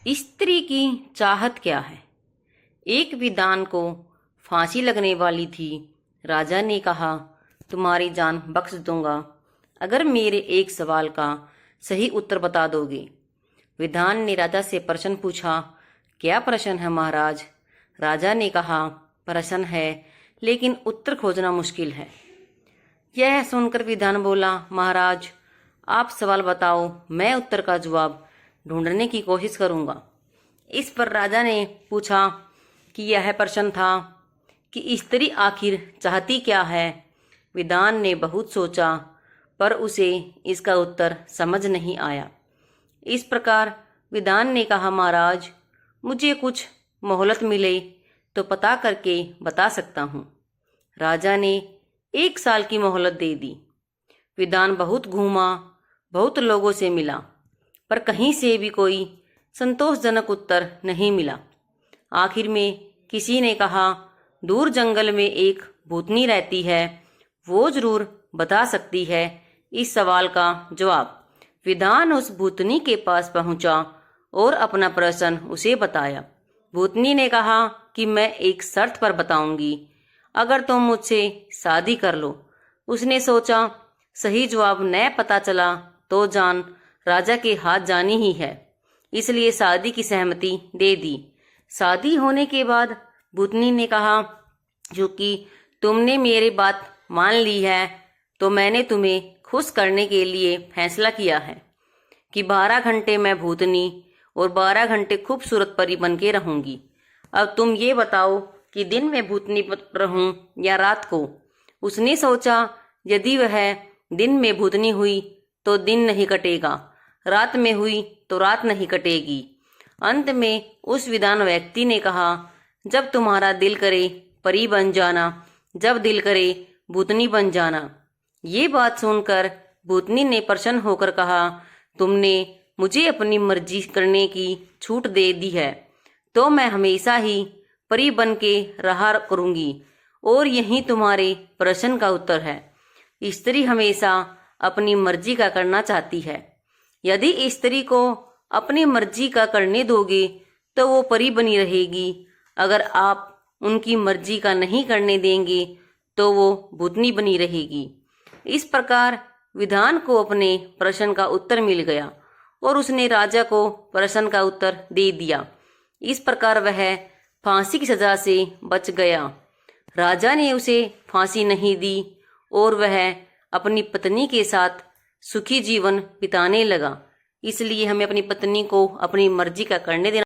स्त्री की चाहत क्या है। एक विद्वान को फांसी लगने वाली थी। राजा ने कहा, तुम्हारी जान बख्श दूंगा अगर मेरे एक सवाल का सही उत्तर बता दोगे। विद्वान ने राजा से प्रश्न पूछा, क्या प्रश्न है महाराज। राजा ने कहा, प्रश्न है लेकिन उत्तर खोजना मुश्किल है। यह सुनकर विद्वान बोला, महाराज आप सवाल बताओ, मैं उत्तर का जवाब ढूंढने की कोशिश करूंगा। इस पर राजा ने पूछा कि यह प्रश्न था कि स्त्री आखिर चाहती क्या है। विद्वान ने बहुत सोचा पर उसे इसका उत्तर समझ नहीं आया। इस प्रकार विद्वान ने कहा, महाराज मुझे कुछ मोहलत मिले तो पता करके बता सकता हूँ। राजा ने 1 साल की मोहलत दे दी। विद्वान बहुत घूमा, बहुत लोगों से मिला, पर कहीं से भी कोई संतोषजनक उत्तर नहीं मिला। आखिर में किसी ने कहा, दूर जंगल में एक भूतनी रहती है, वो जरूर बता सकती है इस सवाल का जवाब। विद्वान उस भूतनी के पास पहुंचा और अपना प्रश्न उसे बताया। भूतनी ने कहा कि मैं एक शर्त पर बताऊंगी, अगर तुम मुझसे शादी कर लो। उसने सोचा, सही जवाब न पता चला तो जान राजा के हाथ जानी ही है, इसलिए शादी की सहमति दे दी। शादी होने के बाद भूतनी ने कहा, क्योंकि तुमने मेरी बात मान ली है तो मैंने तुम्हें खुश करने के लिए फैसला किया है कि 12 घंटे मैं भूतनी और 12 घंटे खूबसूरत परी बन के रहूंगी। अब तुम ये बताओ कि दिन में भूतनी रहूं या रात को। उसने सोचा, यदि वह दिन में भूतनी हुई तो दिन नहीं कटेगा, रात में हुई तो रात नहीं कटेगी। अंत में उस विद्वान व्यक्ति ने कहा, जब तुम्हारा दिल करे परी बन जाना, जब दिल करे भूतनी बन जाना। ये बात सुनकर भूतनी ने प्रसन्न होकर कहा, तुमने मुझे अपनी मर्जी करने की छूट दे दी है तो मैं हमेशा ही परी बन के रहा करूंगी, और यही तुम्हारे प्रश्न का उत्तर है। स्त्री हमेशा अपनी मर्जी का करना चाहती है। यदि स्त्री को अपनी मर्जी का करने दोगे तो वो परी बनी रहेगी, अगर आप उनकी मर्जी का नहीं करने देंगे तो वो भूतनी बनी रहेगी। इस प्रकार विद्वान को अपने प्रश्न का उत्तर मिल गया और उसने राजा को प्रश्न का उत्तर दे दिया। इस प्रकार वह फांसी की सजा से बच गया। राजा ने उसे फांसी नहीं दी और वह अपनी पत्नी के साथ सुखी जीवन बिताने लगा। इसलिए हमें अपनी पत्नी को अपनी मर्जी का करने देना